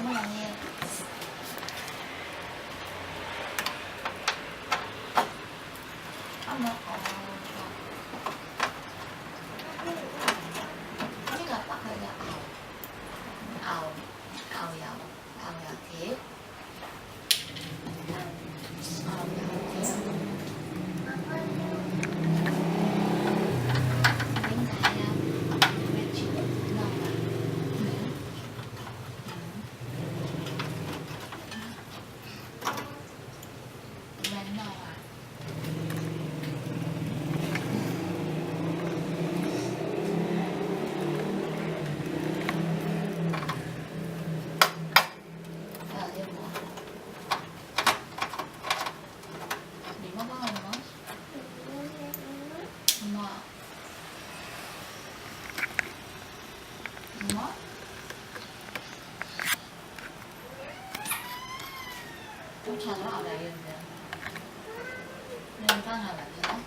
Cảm ơn bạn nhiều. Không được. Chắc là bắt hơi là ầu dầu thiệt. Ầu dầu thiệt. Bánh cay red chili ngon mà. Bánh ngon à. 뭐? 쫓아서 알아야겠네. 냉장고에 맞춰서.